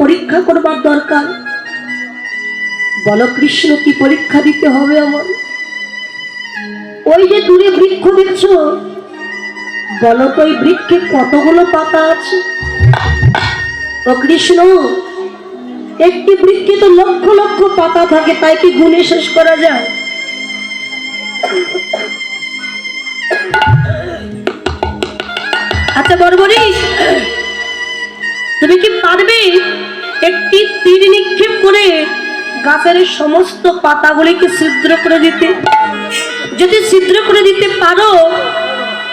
পরীক্ষা করবার দরকার। বলো কৃষ্ণ, কি পরীক্ষা দিতে হবে আমার? ওই যে দূরে বৃক্ষ দেখছো, বলো তো ওই বৃক্ষে কতগুলো পাতা আছে? ও কৃষ্ণ, একটি বৃক্ষে তো লক্ষ লক্ষ পাতা থাকে, তাই কি গুণে শেষ করা যায়? আচ্ছা বর্বরী, তুমি কি পারবে একটি তীর নিক্ষেপ করে গাছের সমস্ত পাতাগুলিকে ছিদ্র করে দিতে? যদি ছিদ্র করে দিতে পারো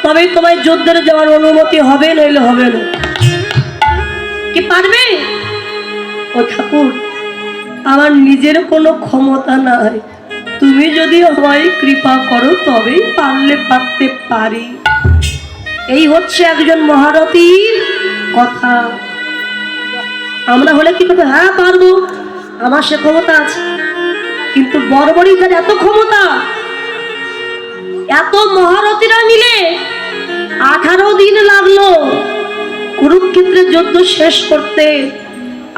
তবে তোমায় যুদ্ধে যাওয়ার অনুমতি হবে, নইলে হবে না। কি পারবে? ও ঠাকুর, আমার নিজের কোনো ক্ষমতা নাই, তুমি যদি আমায় কৃপা করো তবেই পারতে পারি। এই হচ্ছে একজন মহারথীর কথা। আমরা হলে কি করবো? হ্যাঁ পারবো, আমার সে ক্ষমতা আছে। কিন্তু বর্বরী তার এত ক্ষমতা, এত মহারথীরা মিলে 18 দিন লাগলো কুরুক্ষেত্রের যুদ্ধ শেষ করতে,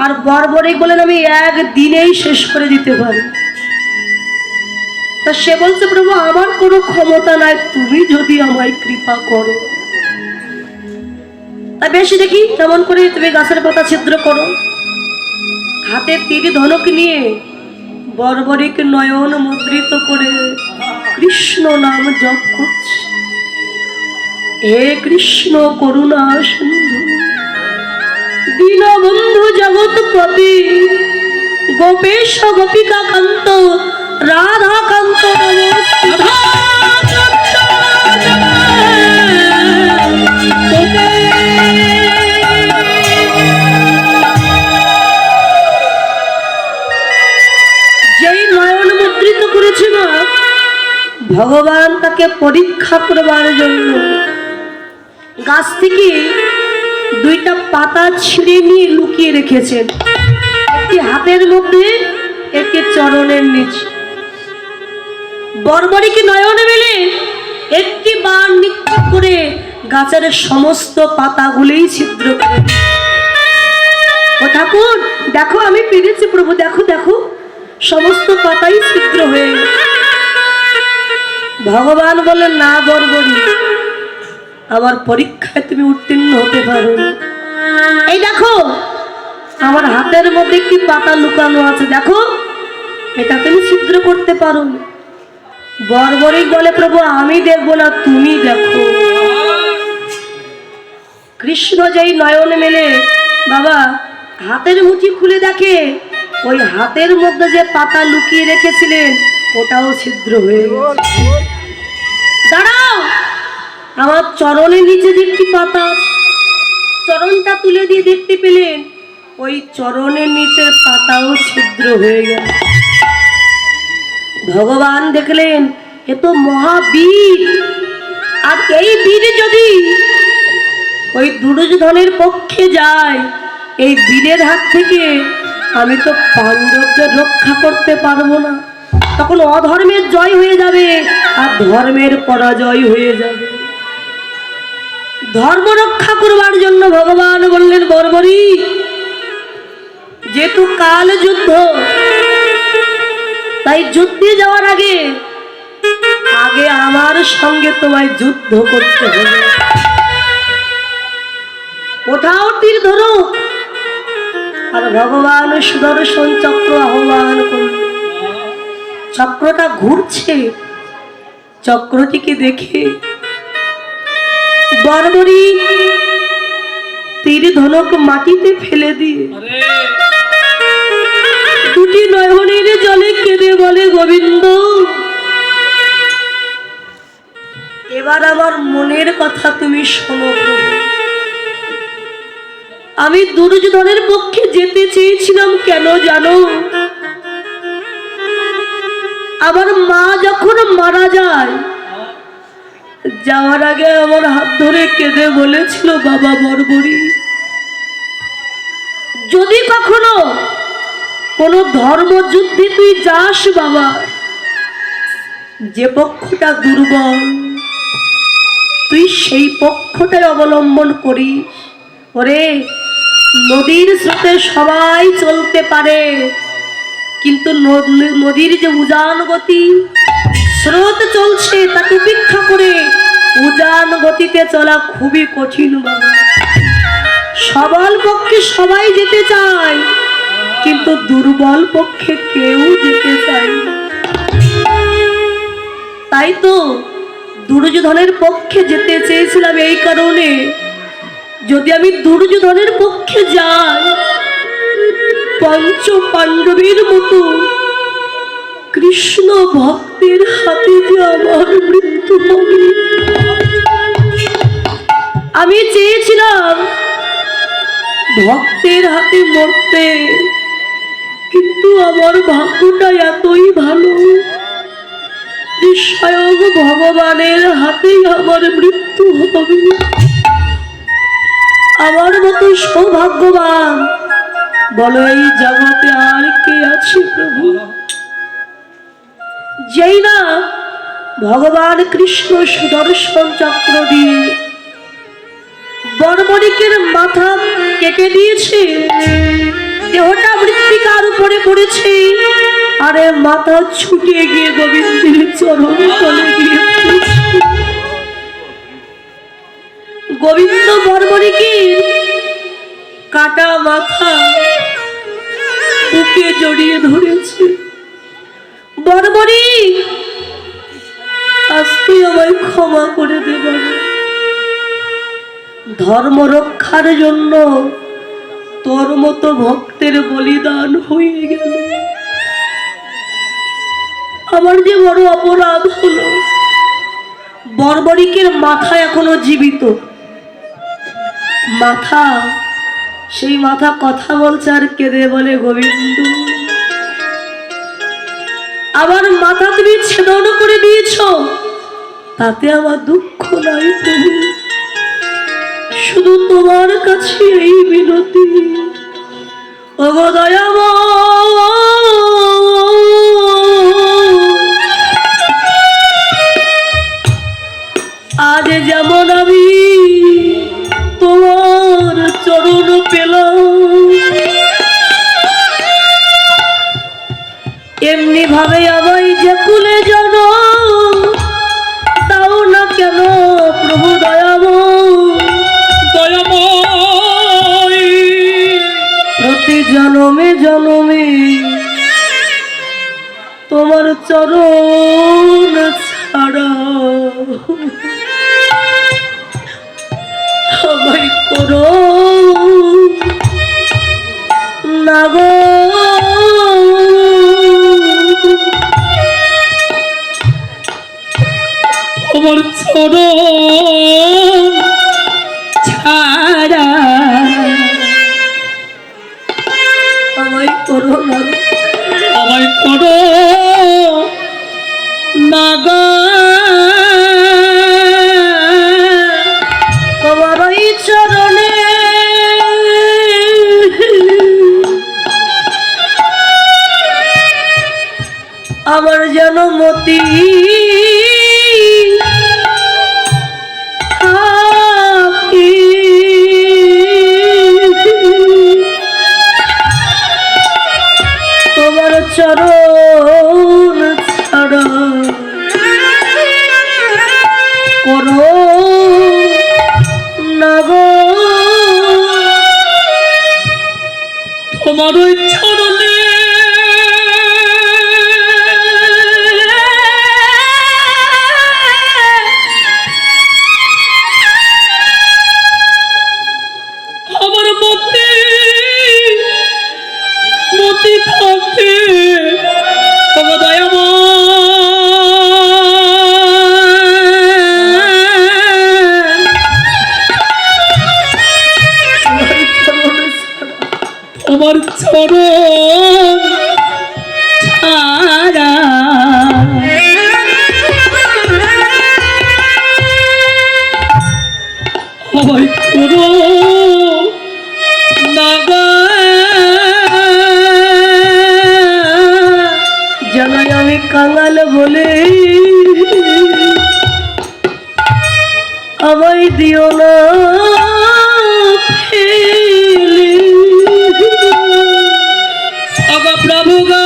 আর বর্বরী বলেন আমি একদিনেই শেষ করে দিতে পারি। তা সে বলছে প্রভু আমার কোনো ক্ষমতা নাই, তুমি যদি আমায় কৃপা করো। তা বেশি দেখি তেমন করে তুমি গাছের পাতা ছিদ্র করো। হাতে তীর ধনুক নিয়ে বর্বরীকে নয়ন মুদ্রিত করে কৃষ্ণ নাম জপ করছে। হে কৃষ্ণ করুণা সিন্ধু দীনবন্ধু জগৎপতি গোপেশ গোপিকা কান্ত রাধা কান্ত যেই নয়ন মুদ্রিত করেছিল ভগবান তাকে পরীক্ষা করবার জন্য গাছ থেকে 2টা পাতা ছিঁড়ে নিয়ে লুকিয়ে রেখেছেন, একটি হাতের মধ্যে, একটি চরণের নিচে। বর্বরীকে নয়ন মেলে একটি বাণ নিক্ষেপ করে গাছের সমস্ত পাতাগুলোই ছিদ্র করে। ও ঠাকুর দেখো আমি পেরেছি প্রভু, দেখো দেখো সমস্ত পাতাই ছিদ্র হয়ে গেছে। ভগবান বলেন না বর্বরী, আমার পরীক্ষায় তুমি উত্তীর্ণ হতে পারো না। এই দেখো আমার হাতের মধ্যে কি পাতা লুকানো আছে, দেখো এটা তুমি ছিদ্র করতে পারো না। বর্বরী বলে প্রভু আমি দেখবো না, তুমি দেখো। কৃষ্ণ যেই নয়ন মেলে বাবা হাতের মুঠি খুলে দেখে ওই হাতের মধ্যে যে পাতা লুকিয়ে রেখেছিলেন ওটাও ছিদ্র হয়ে গেছে। দাঁড়াও, আমার চরণের নিচে যে একটি পাতা, চরণটা তুলে দিয়ে দেখতে পেলেন ওই চরণের নিচের পাতাও ছিদ্র হয়ে গেল। ভগবান দেখলেন এ তো মহাবীর, আর এই বীর যদি ওই দুর্যোধনের পক্ষে যায়, এই বীরের হাত থেকে আমি তো পাণ্ডবদের রক্ষা করতে পারবো না, তখন অধর্মের জয় হয়ে যাবে আর ধর্মের পরাজয় হয়ে যাবে। ধর্ম রক্ষা করবার জন্য ভগবান বললেন বর্বরী যেহেতু কাল যুদ্ধ, তাই যুদ্ধে যাওয়ার আগে আগে আমার সঙ্গে তোমায় যুদ্ধ করতে হবে। ওঠাও তীর ধরো। আর ভগবান সুদর্শন চক্র আহ্বান করল। চক্রটা ঘুরছে, চক্রটিকে দেখে বর্বরী তীর ধনুক মাটিতে ফেলে দিয়ে 2টি নয়নের জলে কেঁদে বলে গোবিন্দ এবার আমার মনের কথা তুমি শোনো প্রভু। আমি দুর্যোধনের পক্ষে যেতে চেয়েছিলাম কেন জানো? আমার মা যখন মারা যায়, যাওয়ার আগে আমার হাত ধরে কেঁদে বলেছিল বাবা বর্বরী যদি কখনো কোনো ধর্মযুদ্ধে তুই যাস বাবা, যে পক্ষটা দুর্বল তুই সেই পক্ষটাই অবলম্বন করিস। ওরে নদীর স্রোতে সবাই চলতে পারে, কিন্তু নদীর যে উজান গতি, স্রোত চলছে তাকে উপেক্ষা করে উজান গতিতে চলা খুবই কঠিন বাবা। সবল পক্ষে সবাই যেতে চায়, কিন্তু দুর্বল পক্ষে কেউ যেতে চায় না। তাই তো দুর্যোধনের পক্ষে যেতে চেয়েছিলাম এই কারণে, যদি আমি দুর্যোধনের পক্ষে যাই, পঞ্চ পাণ্ডবের মতো কৃষ্ণ ভক্তের হাতে যে আমার মৃত্যু হবে। আমি চেয়েছিলাম ভক্তের হাতে মরতে, কিন্তু আমার ভাগ্যটা এতই ভালো যে স্বয়ং ভগবানের হাতেই আমার মৃত্যু হবে। আমার মতো সৌভাগ্যবান বলো এই জগতে আর কে আছে প্রভু? যেই না ভগবান কৃষ্ণ সুদর্শন চক্র দিয়ে বর্বরিকের মাথা কেটে দিয়েছে, দেহটা মৃত্তিকার উপরে পড়েছে, আরে মাথা ছুটে গিয়ে গোবিন্দের চরণ তলে গিয়ে গোবিন্দ বর্বরিকের কাটা মাথা বুকে জড়িয়ে ধরেছে। বর্বরিক, আজকে আমায় ক্ষমা করে দেব, ধর্ম রক্ষার জন্য তোর মতো ভক্তের বলিদান হয়ে গেল। আমার যে বড় অপরাধ হলো। বর্বরিকের মাথা এখনো জীবিত, মাথা, সেই মাথা কথা বলছে আর কেঁদে বলে গোবিন্দ আমার মাথা তুমি ছেদন করে দিয়েছ, তাতে আমার দুঃখ নাই প্রভু, শুধু তোমার কাছে এই বিনতি, ওগো দয়াময়, আজ যেমন আমি তোমার চরণ পেলাম, এমনি ভাবে আমায় যে কুলে জন তাও না কেন প্রভু দয়াময়, প্রতি জনমে জনমে তোমার চরণ ছাড়া আমায় করো না গো। আমার চরণ ছাড়া আমায় করো না, আমায় করো না গো। তোমার ওই চরণে আমার যেন মতি তোমার চরণ ছাড়া করো না গো। তোমার ওই চরণে আমার মতি মতি থাকে, তোমার দয়াময় আমার চরণ ছাড়া আমায় করো না গো। জানাই আমি কাঙাল বলে আমায় দিও না ফেলে, প্রভু গো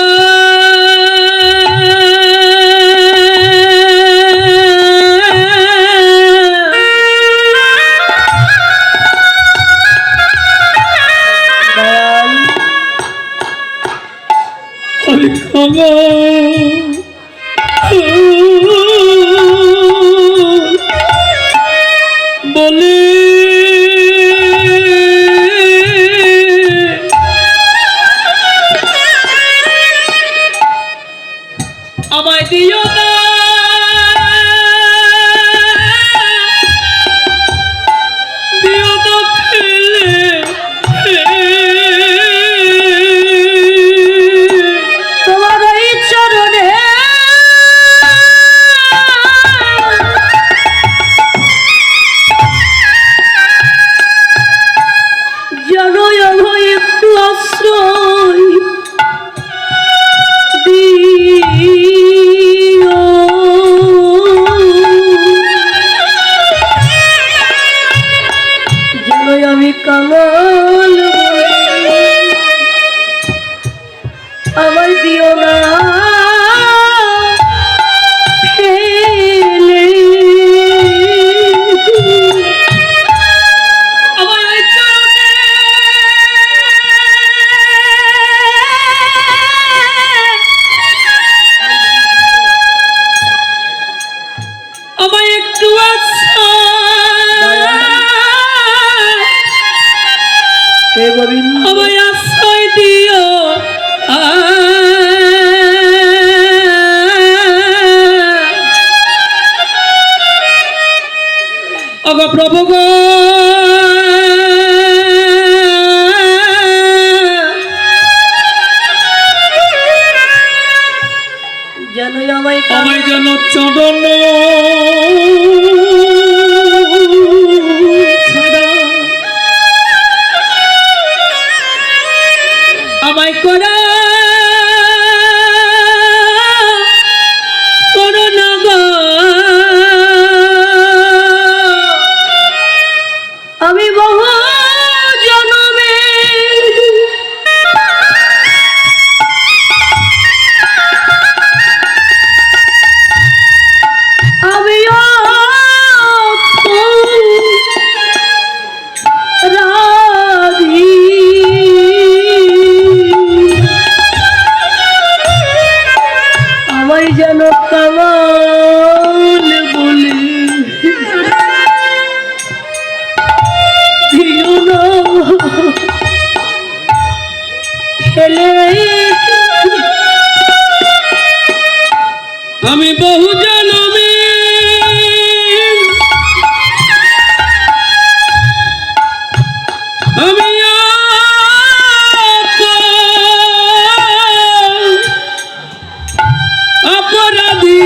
বলে আমায় দিও না দিও না ফেলে তোমার এই চরণে জানো আমায় একটু আশ্রয় দিও। জানো আমি কাঙাল বলে আমায় দিও না ফেলে। আমায় ওই চরণে আমায় একটু হে গোবিন্দ আমায় আশ্রয় দিও অগ প্রভু গো জানো আমায় আমায় যেন চরণ ছাড়া আমায় করা করোনা গো আমি বহু জনমে আমিও রাধি আমায় যেন কাঙাল বলে দিও না ফেলে। আমি বহু জনমে আমি অপরাধী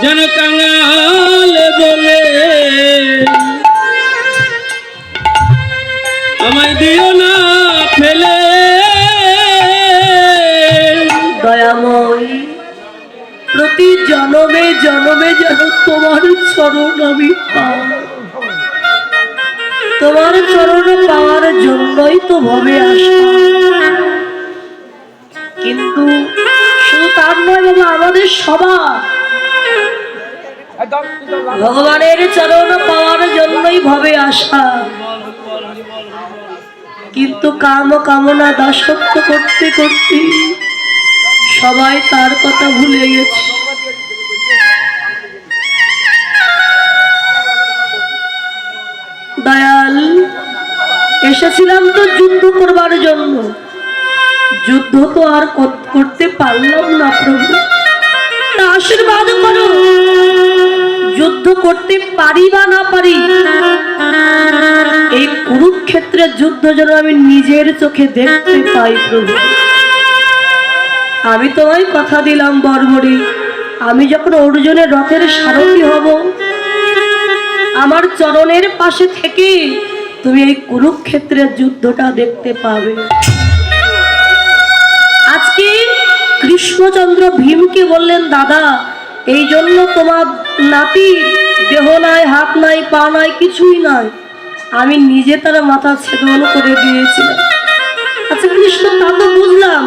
যেন কাঙাল বলে আমায় দিও না ফেলে। দয়াময় প্রতি জনমে জনমে যেন তোমার চরণ আমি পাই। তোমার চরণ পাওয়ার জন্যই তো ভবে আসা। কিন্তু শুধু তার নয় বাবা, আমাদের সবার ভগবানের চরণ পাওয়ার জন্যই ভবে আসা। কিন্তু কাম কামনা দাসত্ব করতে করতে সবাই তার কথা ভুলে গেছে। দয়াল এসেছিলাম তো যুদ্ধ করবার জন্য, যুদ্ধ তো আর করতে পারলাম না প্রভু, তা আশীর্বাদ করো যুদ্ধ করতে পারি বা না পারি, এই কুরুক্ষেত্রের যুদ্ধ যেন আমি নিজের চোখে দেখতে পাই প্রভু। আমি তোমায় কথা দিলাম বর্বরী, আমি যখন অর্জুনের রথের সারথি হব, আমার চরণের পাশে থেকে তুমি এই কুরুক্ষেত্রের যুদ্ধটা দেখতে পাবে। আজকে কৃষ্ণচন্দ্র ভীমকে বললেন, দাদা এই জন্য তোমার নাতির দেহ নাই, হাত নাই, পা নাই, কিছুই নাই, আমি নিজে তার মাথা ছেদন করে দিয়েছিলাম। আচ্ছা কৃষ্ণ, তা তো বুঝলাম,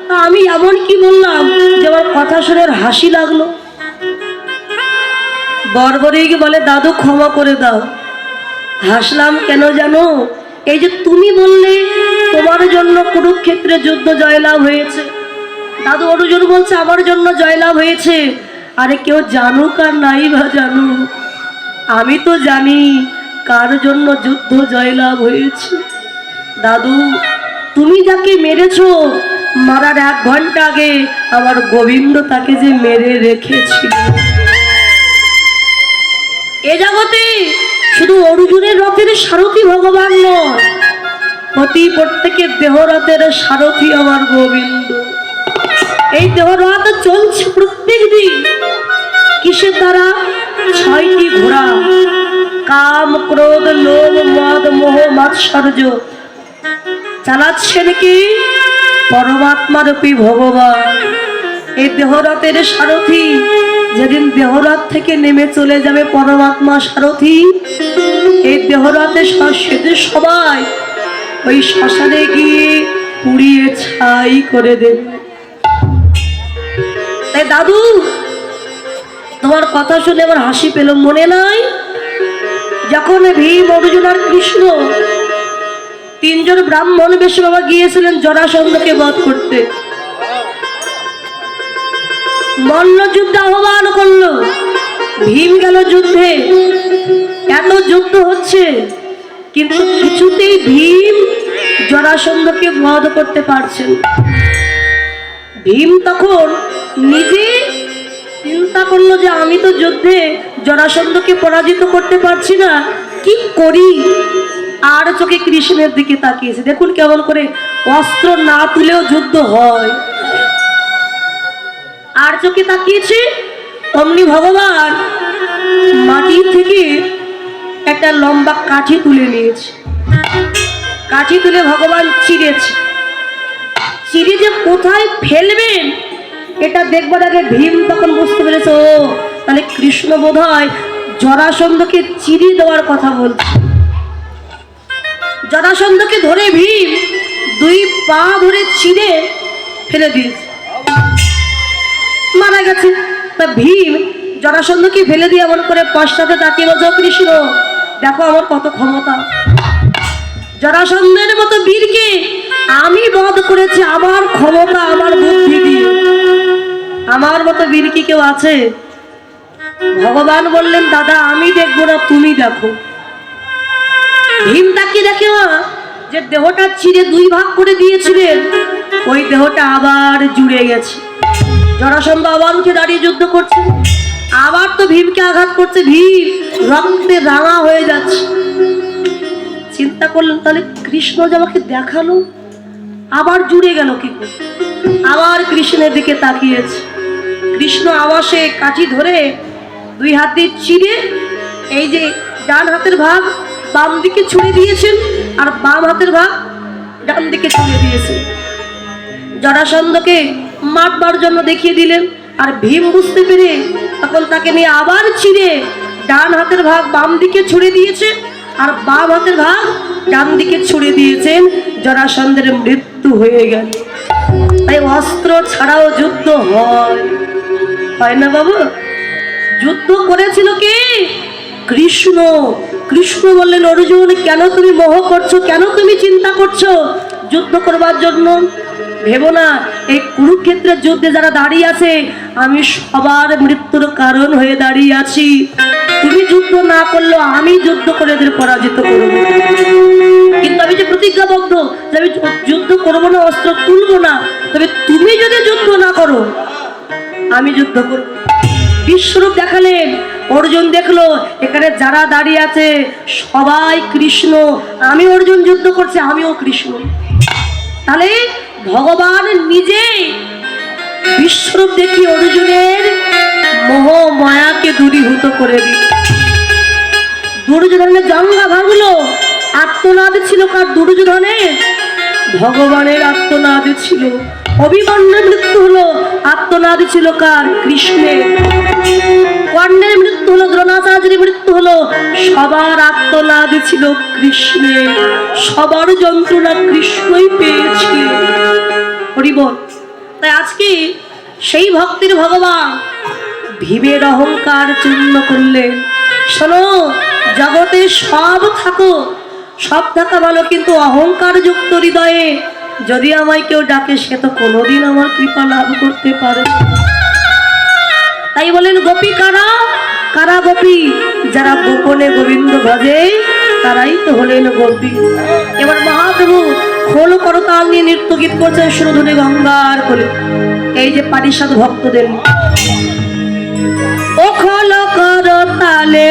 তা আমি এমন কি বললাম যে আমার কথা শুনে ওর হাসি লাগলো? বর্বরিক বলে, দাদু ক্ষমা করে দাও। হাসলাম কেন জানো? এই যে তুমি বললে তোমার জন্য কুরুক্ষেত্রে যুদ্ধ জয়লাভ হয়েছে, দাদু অর্জুন বলছে আমার জন্য জয়লাভ হয়েছে। আরে কেউ জানুক আর নাই বা জানুক, আমি তো জানি কার জন্য যুদ্ধ জয়লাভ হয়েছে। দাদু, তুমি যাকে মেরেছো, মারার 1 ঘন্টা আগে আমার গোবিন্দ তাকে যে মেরে রেখেছিল। এ জগতে শুধু অর্জুনের রথের সারথি ভগবান নয়, প্রত্যেকের দেহরথের সারথি আমার গোবিন্দ। এই দেহরথ চলছে প্রত্যেক দিন কিসের দ্বারা? 6টি ঘোড়া, কাম ক্রোধ লোভ মদ মোহ মাৎসর্য। চালাচ্ছেন কি? পরমাত্মা রূপী ভগবান। এই দেহরথের সারথি যেদিন দেহরথ থেকে নেমে চলে যাবে পরমাত্মা সারথি, এই দেহরথে সেদিন সবাই ওই শ্মশানে গিয়ে পুড়িয়ে ছাই করে দেবে। তাই দাদু, তোমার কথা শুনে আমার হাসি পেল। মনে নাই যখন ভীম, অর্জুন আর কৃষ্ণ 3 জন ব্রাহ্মণ বেশে বাবা গিয়েছিলেন জরাসন্ধকে বধ করতে, মল্ল যুদ্ধ আহ্বান করলো, ভীম গেল যুদ্ধে। এত যুদ্ধ হচ্ছে কিন্তু কিছুতেই ভীম জরাসন্ধকে বধ করতে পারছেন। ভীম তখন নিজে চিন্তা করলো যে আমি তো যুদ্ধে জরাসন্ধকে পরাজিত করতে পারছি না, কি করি? আর চোখে কৃষ্ণের দিকে তাকিয়েছে। দেখুন কেমন করে অস্ত্র না তুলেও যুদ্ধ হয়। আর চোখে তাকিয়েছে, অমনি ভগবান মাটি থেকে একটা লম্বা কাঠি তুলে নিয়েছে। কাঠি তুলে ভগবান চিরেছে। চিরে যে কোথায় ফেলবেন এটা দেখবার আগে ভীম তখন বুঝতে পেরেছে, ও তাহলে কৃষ্ণ বোধহয় জরাসন্ধকে চিরে দেওয়ার কথা বলছে। জরাসন্ধকে ধরে ভীম 2 পা ধরে চিরে ফেলে দিয়েছে, মারা গেছে। তা ভীম জরাসন্ধকে ফেলে দিয়ে এমন করে পশ্চাতে তাকিয়ে বলছে, কৃষ্ণ দেখো আমার কত ক্ষমতা, জরাসন্ধের মতো বীরকে আমি বধ করেছি আমার ক্ষমতা, আমার বুদ্ধি দিয়ে। আমার মতো বীর কি কেউ আছে? ভগবান বললেন, দাদা আমি দেখবো না, তুমি দেখো। ভীম তাকিয়ে দেখে যে দেহটা চিরে 2 ভাগ করে দিয়েছিলেন, ওই দেহটা আবার জুড়ে গেছে। জরাসন্ধ আবার উঠে দাঁড়িয়ে যুদ্ধ করছে, আবার তো ভীমকে আঘাত করছে, ভীম রক্তে রাঙা হয়ে যাচ্ছে। চিন্তা করলেন, তাহলে কৃষ্ণ যে আমাকে দেখালো আবার জুড়ে গেল কি করে? আবার কৃষ্ণের দিকে তাকিয়েছে। কৃষ্ণ আবাসে কাঠি ধরে 2 হাত দিয়ে চিরে এই যে ডান হাতের ভাগ বাম দিকে ছুঁড়ে দিয়েছেন, আর বাম হাতের ভাগ ডান দিকে ছুঁড়ে দিয়েছেন। জরাসন্ধকে মারবার জন্য দেখিয়ে দিলেন। আর ভীম বুঝতে পেরে তখন তাকে নিয়ে আবার চিরে ডান হাতের ভাগ বাম দিকে ছুঁড়ে দিয়েছে, আর বাম হাতের ভাগ ডান দিকে ছুঁড়ে দিয়েছেন। জরাসন্ধের মৃত্যু হয়ে গেল। তাই অস্ত্র ছাড়াও যুদ্ধ হয় না বাবু? যুদ্ধ করেছিল কে? কৃষ্ণ। কৃষ্ণ বললেন, অর্জুন কেন তুমি মোহ করছো, কেন তুমি চিন্তা করছো যুদ্ধ করবার জন্য? ভেবো না, এই কুরুক্ষেত্রের যুদ্ধে যারা দাঁড়িয়ে আছে আমি সবার মৃত্যুর কারণ হয়ে দাঁড়িয়ে আছি। তুমি যুদ্ধ না করলেও আমি যুদ্ধ করে এদের পরাজিত করব। কিন্তু আমি যে প্রতিজ্ঞাবদ্ধ যে আমি যুদ্ধ করবো না, অস্ত্র তুলবো না, তবে তুমি যদি যুদ্ধ না করো আমি যুদ্ধ করব। বিশ্বরূপ দেখালেন। অর্জুন দেখলো এখানে যারা দাঁড়িয়ে আছে সবাই কৃষ্ণ, আমি অর্জুন যুদ্ধ করছে, আমিও কৃষ্ণ। তাহলে ভগবান নিজেই বিশ্বরূপ দেখি অর্জুনের মোহ মায়াকে দূরীভূত করে দিল। দুর্যোধনের জঙ্গা ভাঙলো। আত্মনাদ ছিল কার? দুর্যোধনের। ভগবানের আত্মনাদ ছিল। অভিমন্যুর মৃত্যু হলো, আত্মনাদ ছিল কার? কৃষ্ণের। কর্ণের মৃত্যু হলো, দ্রোণাচার্যের মৃত্যু হলো, সবার আত্মনাদ ছিল কৃষ্ণের। সবার যন্ত্রণা কৃষ্ণই পেয়েছে। হরিবল। তাই আজকে সেই ভক্তির ভগবান ভীমের অহংকার চূর্ণ করলেন। শোনো, জগতে সব থাকো, সব থাকা ভালো, কিন্তু অহংকার যুক্ত হৃদয়ে যদি আমায় কেউ ডাকে সে তো কোনোদিন আমার কৃপা লাভ করতে পারে। তাই বলেন গোপী কারা? কারা গোপী? যারা গোপনে গোবিন্দ ভজে তারাই তো হলেন গোপী। এবার মহাপ্রভু খোল করতাল নিয়ে নৃত্য গীত করছেন সুরধুনী গঙ্গার কোলে। এই যে পারিষদ ভক্তদের ও খোল করতালে